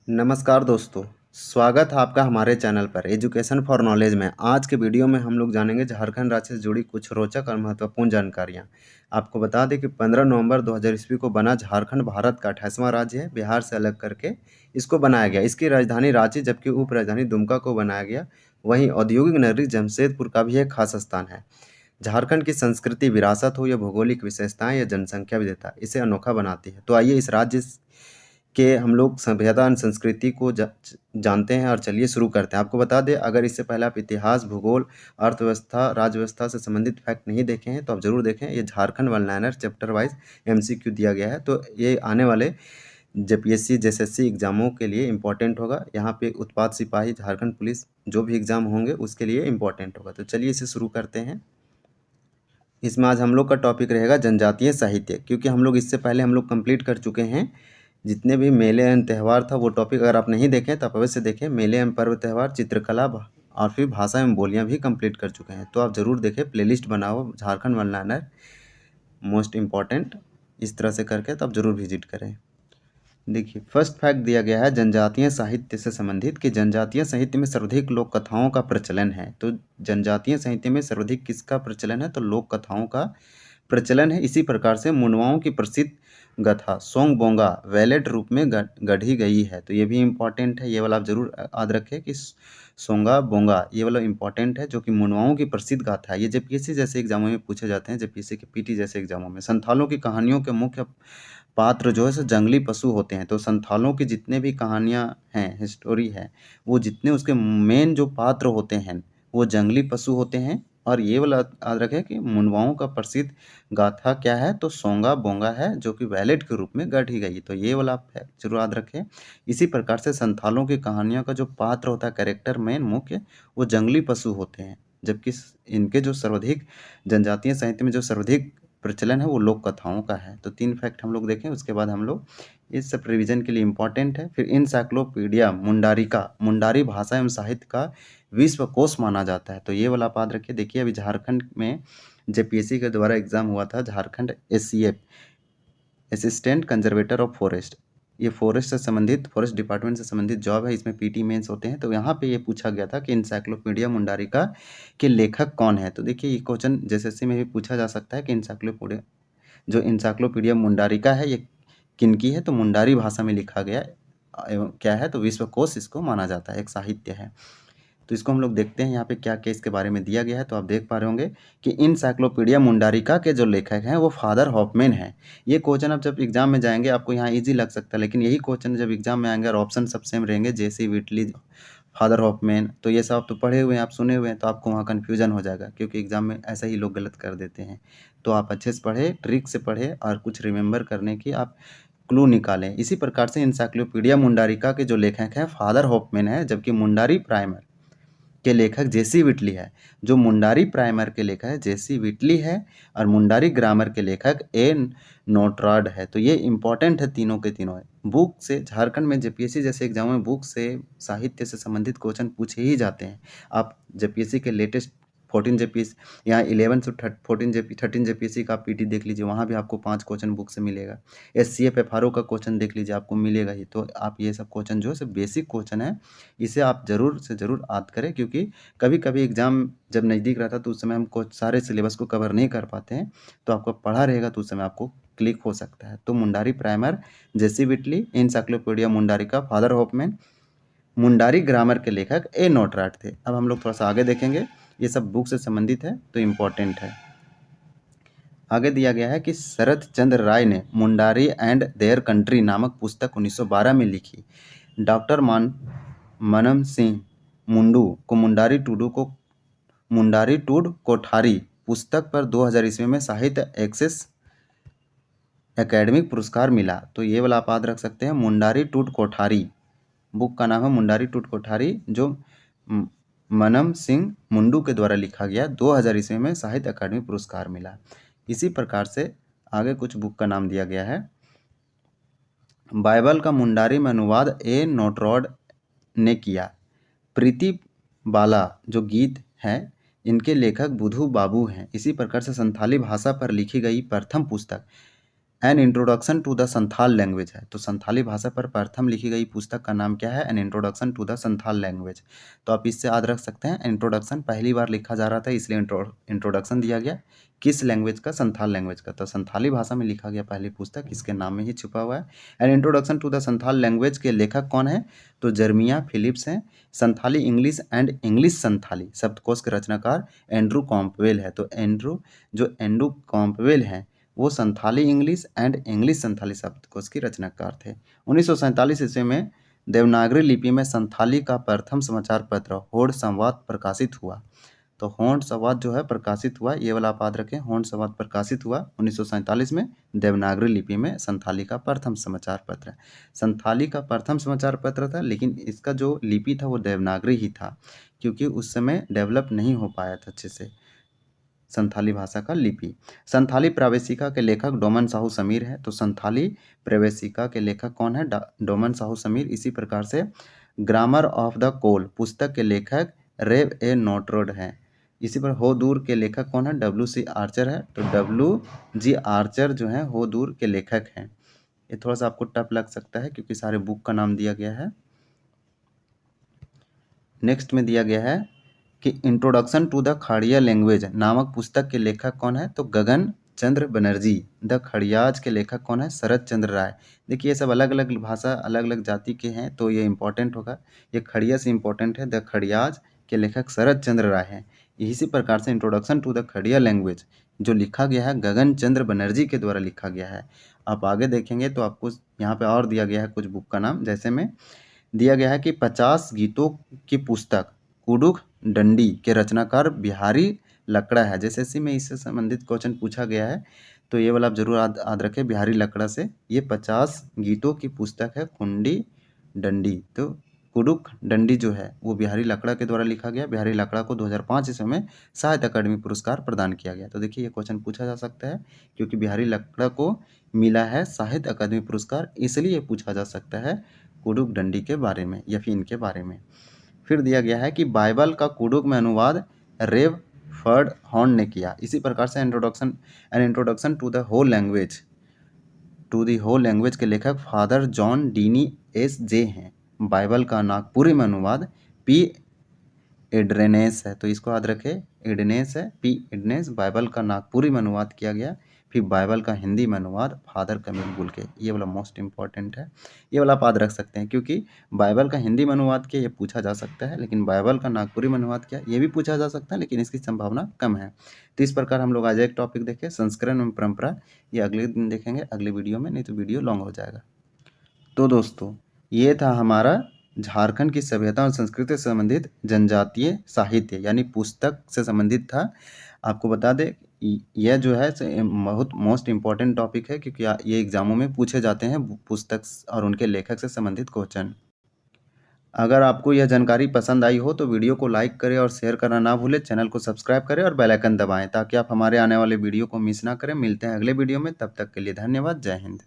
नमस्कार दोस्तों, स्वागत है आपका हमारे चैनल पर एजुकेशन फॉर नॉलेज में। आज के वीडियो में हम लोग जानेंगे झारखंड राज्य से जुड़ी कुछ रोचक और महत्वपूर्ण जानकारियाँ। आपको बता दें कि 15 नवंबर 2000 ईस्वी को बना झारखंड भारत का 28वां राज्य है। बिहार से अलग करके इसको बनाया गया। इसकी राजधानी रांची जबकि उप राजधानी दुमका को बनाया गया। वहीं औद्योगिक नगरी जमशेदपुर का भी एक खास स्थान है। झारखंड की संस्कृति, विरासत हो या भौगोलिक विशेषताएं या जनसंख्या विविधता इसे अनोखा बनाती है। तो आइए इस राज्य के हम लोग सभ्यता एंड संस्कृति को जानते हैं और चलिए शुरू करते हैं। आपको बता दें, अगर इससे पहले आप इतिहास, भूगोल, अर्थव्यवस्था, राज्य व्यवस्था से संबंधित फैक्ट नहीं देखे हैं तो आप ज़रूर देखें। ये Jharkhand one liner chapter wise MCQ दिया गया है, तो ये आने वाले जेपीएससी जेएसएससी एग्जामों के लिए इम्पोर्टेंट होगा। यहाँ पे उत्पाद सिपाही, झारखंड पुलिस जो भी एग्जाम होंगे उसके लिए इम्पोर्टेंट होगा। तो चलिए इसे शुरू करते हैं। इसमें आज हम लोग का टॉपिक रहेगा जनजातीय साहित्य, क्योंकि हम लोग इससे पहले हम लोग कंप्लीट कर चुके हैं जितने भी मेले एवं त्यौहार था। वो टॉपिक अगर आप नहीं देखें तो आप अवश्य देखें। मेले एवं पर्व त्यौहार, चित्रकला और फिर भाषा एवं बोलियां भी कंप्लीट कर चुके हैं, तो आप ज़रूर देखें। प्लेलिस्ट बनाओ Jharkhand one liner most important, इस तरह से करके तो आप ज़रूर विजिट करें। देखिए, फर्स्ट फैक्ट दिया गया है जनजातीय साहित्य से संबंधित कि जनजातीय साहित्य में सर्वाधिक लोक कथाओं का प्रचलन है। तो जनजातीय साहित्य में सर्वाधिक किसका प्रचलन है? तो लोक कथाओं का प्रचलन है। इसी प्रकार से मुनवाओं की प्रसिद्ध गाथा सोंग बोंगा वैलेट रूप में गढ़ी गई है। तो ये भी इम्पॉर्टेंट है, ये वाला आप जरूर याद रखें कि सोंगा बोंगा ये वाला इम्पॉर्टेंट है, जो कि मुनवाओं की प्रसिद्ध गाथा है। ये जेपीएससी जैसे एग्जामों में पूछे जाते हैं, जेपीएससी के पीटी जैसे एग्जामों में। संथालों की कहानियों के मुख्य पात्र जो है सो जंगली पशु होते हैं। तो संथालों की जितने भी कहानियाँ हैं, हिस्टोरी है, वो जितने उसके मेन जो पात्र होते हैं वो जंगली पशु होते हैं। और ये वाला याद रखें कि मुनवाओं का प्रसिद्ध गाथा क्या है? तो सोंगा बोंगा है, जो कि वैलेट के रूप में गढ़ी गई। तो ये वाला आप जरूर याद रखें। इसी प्रकार से संथालों की कहानियों का जो पात्र होता है, कैरेक्टर मेन मुख्य, वो जंगली पशु होते हैं। जबकि इनके जो सर्वाधिक जनजातीय साहित्य में जो सर्वाधिक प्रचलन है वो लोक कथाओं का है। तो 3 फैक्ट हम लोग देखें, उसके बाद हम लोग इस सब रिवीजन के लिए इम्पॉर्टेंट है। फिर इनसाइक्लोपीडिया मुंडारिका, मुंडारी भाषा एवं साहित्य का विश्वकोश माना जाता है। तो ये वाला आप याद रखिए। देखिए, अभी झारखंड में जेपीएससी के द्वारा एग्जाम हुआ था, Jharkhand SCF, assistant conservator of forest. ये फॉरेस्ट से संबंधित, फॉरेस्ट डिपार्टमेंट से संबंधित जॉब है। इसमें पीटी मेंस होते हैं। तो यहाँ पे ये पूछा गया था कि इंसाइक्लोपीडिया मुंडारिका के लेखक कौन है। तो देखिए, ये क्वेश्चन जेएसएससी में भी पूछा जा सकता है कि इंसाइक्लोपीडिया मुंडारिका है ये किनकी है? तो मुंडारी भाषा में लिखा गया एवं क्या है? तो विश्वकोश इसको माना जाता है, एक साहित्य है। तो इसको हम लोग देखते हैं यहाँ पे क्या क्या इसके बारे में दिया गया है। तो आप देख पा रहे होंगे कि इनसाइक्लोपीडिया मुंडारिका के जो लेखक हैं वो फादर हॉफमैन है। ये क्वेश्चन अब जब एग्जाम में जाएंगे आपको यहाँ इजी लग सकता है, लेकिन यही क्वेश्चन जब एग्जाम में आएंगे और ऑप्शन सब सेम रहेंगे, जेसी विटली, फादर हॉफमैन, तो ये सब आप तो पढ़े हुए हैं, आप सुने हुए हैं, तो आपको वहाँ कन्फ्यूजन हो जाएगा, क्योंकि एग्जाम में ऐसा ही लोग गलत कर देते हैं। तो आप अच्छे से पढ़े, ट्रिक से पढ़े और कुछ रिमेंबर करने की आप क्लू निकालें। इसी प्रकार से इंसाइक्लोपीडिया मुंडारिका के जो लेखक हैं फादर हॉफमैन है, जबकि मुंडारी प्राइमर के लेखक जेसी विटली है। जो मुंडारी प्राइमर के लेखक है जेसी विटली है और मुंडारी ग्रामर के लेखक ए नोट्राड है। तो ये इंपॉर्टेंट है, तीनों के तीनों है। बुक से झारखंड में जेपीएससी जैसे एग्जाम में बुक से साहित्य से संबंधित क्वेश्चन पूछे ही जाते हैं। आप जेपीएससी के लेटेस्ट 14 जेपीएससी, यहाँ 11 से 13 जेपीएससी का आप पीटी देख लीजिए, वहाँ भी आपको 5 क्वेश्चन बुक से मिलेगा। एससीएफ एफआरओ का क्वेश्चन देख लीजिए, आपको मिलेगा ही। तो आप ये सब क्वेश्चन जो है बेसिक क्वेश्चन है, इसे आप ज़रूर से ज़रूर याद करें, क्योंकि कभी कभी एग्ज़ाम जब नज़दीक रहता है तो उस समय हम सारे सिलेबस को कवर नहीं कर पाते हैं। तो आपको पढ़ा रहेगा तो उस समय आपको क्लिक हो सकता है। तो Mundari primer JC Whitley, encyclopaedia Mundarica father Hoffmann, Mundari grammar के लेखक ए नोटराट थे। अब हम लोग थोड़ा सा आगे देखेंगे, ये सब बुक से संबंधित है तो इम्पोर्टेंट है। आगे दिया गया है कि शरद चंद्र राय ने मुंडारी एंड देयर कंट्री नामक पुस्तक 1912 में लिखी। डॉक्टर मनम सिंह मुंडू को मुंडारी टूड कोठारी पुस्तक पर 2000 ईस्वी में साहित्य एक्सेस एकेडमिक पुरस्कार मिला। तो ये वाला आप याद रख सकते हैं, मुंडारी टूड कोठारी, बुक का नाम है मुंडारी टूड कोठारी, जो मनम सिंह मुंडू के द्वारा लिखा गया। 2000 ईस्वी में साहित्य अकादमी पुरस्कार मिला। इसी प्रकार से आगे कुछ बुक का नाम दिया गया है। बाइबल का मुंडारी में अनुवाद ए नोटरॉड ने किया। प्रीति बाला जो गीत है, इनके लेखक बुधू बाबू हैं। इसी प्रकार से संथाली भाषा पर लिखी गई प्रथम पुस्तक an introduction to the Santhal language है। तो संथाली भाषा पर प्रथम लिखी गई पुस्तक का नाम क्या है? An introduction to the Santhal language. तो आप इससे याद रख सकते हैं, इंट्रोडक्शन पहली बार लिखा जा रहा था इसलिए इंट्रोडक्शन दिया गया। किस लैंग्वेज का? संथाल लैंग्वेज का। तो संथाली भाषा में लिखा गया पहली पुस्तक, इसके नाम में ही छुपा हुआ है। An introduction to the Santhal language के लेखक कौन है? तो जर्मिया फिलिप्स हैं। Santhali English and English Santhali शब्दकोश के रचनाकार एंड्रू कॉम्पवेल है। तो एंड्रू कॉम्पवेल हैं वो Santhali English and English Santhali शब्दकोश की रचनाकार थे। 1947 ईस्वी में देवनागरी लिपि में संथाली का प्रथम समाचार पत्र होड़ संवाद प्रकाशित हुआ। तो होड़ संवाद जो है प्रकाशित हुआ, ये वाला आप याद रखें, होड़ संवाद प्रकाशित हुआ 1947 में देवनागरी लिपि में संथाली का प्रथम समाचार पत्र। संथाली का प्रथम समाचार पत्र था, लेकिन इसका जो लिपि था वो देवनागरी ही था, क्योंकि उस समय डेवलप नहीं हो पाया था अच्छे से संथाली भाषा का लिपि। संथाली प्रवेशिका के लेखक डोमन साहू समीर है। तो संथाली प्रवेशिका के लेखक कौन है? डोमन साहू समीर। इसी प्रकार से ग्रामर ऑफ द कोल पुस्तक के लेखक रेव ए नोटरोड हैं। इसी पर हो दूर के लेखक कौन है? WC आर्चर है। तो WG आर्चर जो है हो दूर के लेखक हैं। ये थोड़ा सा आपको टफ लग सकता है क्योंकि सारे बुक का नाम दिया गया है। नेक्स्ट में दिया गया है कि introduction to the Kharia language नामक पुस्तक के लेखक कौन है? तो गगन चंद्र बनर्जी। द खड़ियाज के लेखक कौन है? शरद चंद्र राय। देखिए ये सब अलग अलग भाषा अलग अलग जाति के हैं, तो ये इंपॉर्टेंट होगा। ये खड़िया से इंपॉर्टेंट है। द खड़ियाज के लेखक शरद चंद्र राय हैं। इसी प्रकार से introduction to the Kharia language जो लिखा गया है गगन चंद्र बनर्जी के द्वारा लिखा गया है। आप आगे देखेंगे तो आपको यहाँ पे और दिया गया है कुछ बुक का नाम, जैसे में दिया गया है कि 50 गीतों की पुस्तक कुडुख डंडी के रचनाकार बिहारी लकड़ा है। जैसे में इससे संबंधित क्वेश्चन पूछा गया है, तो ये वाला आप जरूर याद रखें बिहारी लकड़ा से। ये 50 गीतों की पुस्तक है कुंडी डंडी। तो कुडुख डंडी जो है वो बिहारी लकड़ा के द्वारा लिखा गया। बिहारी लकड़ा को 2005 ईस्वी में साहित्य अकादमी पुरस्कार प्रदान किया गया। तो देखिए ये क्वेश्चन पूछा जा सकता है क्योंकि बिहारी लकड़ा को मिला है साहित्य अकादमी पुरस्कार, इसलिए पूछा जा सकता है कुडुख डंडी के बारे में या फिर इनके बारे में। फिर दिया गया है कि बाइबल का कुडुख में अनुवाद रेव फर्ड हॉर्न ने किया। इसी प्रकार से introduction to the whole language के लेखक फादर जॉन डीनी SJ हैं। बाइबल का नागपुरी में अनुवाद P एड्रेनेस है। तो इसको याद रखें, एडनेस है, P एडनेस। बाइबल का नागपुरी में अनुवाद किया गया। फिर बाइबल का हिंदी में अनुवाद फादर कमील बुल के। ये वाला मोस्ट इंपॉर्टेंट है, ये वाला आप याद रख सकते हैं क्योंकि बाइबल का हिंदी में अनुवाद किया ये पूछा जा सकता है, लेकिन बाइबल का नागपुरी में अनुवाद किया ये भी पूछा जा सकता है, लेकिन इसकी संभावना कम है। तो इस प्रकार हम लोग आज एक टॉपिक देखें संस्करण एवं परंपरा, ये अगले दिन देखेंगे अगले वीडियो में, नहीं तो वीडियो लॉन्ग हो जाएगा। तो दोस्तों ये था हमारा झारखंड की सभ्यता और संस्कृति से संबंधित जनजातीय साहित्य यानी पुस्तक से संबंधित था। आपको बता दें यह जो है बहुत मोस्ट इम्पॉर्टेंट टॉपिक है क्योंकि ये एग्जामों में पूछे जाते हैं पुस्तक और उनके लेखक से संबंधित क्वेश्चन। अगर आपको यह जानकारी पसंद आई हो तो वीडियो को लाइक करें और शेयर करना ना भूलें। चैनल को सब्सक्राइब करें और बेल आइकन दबाएं ताकि आप हमारे आने वाले वीडियो को मिस ना करें। मिलते हैं अगले वीडियो में, तब तक के लिए धन्यवाद। जय हिंद।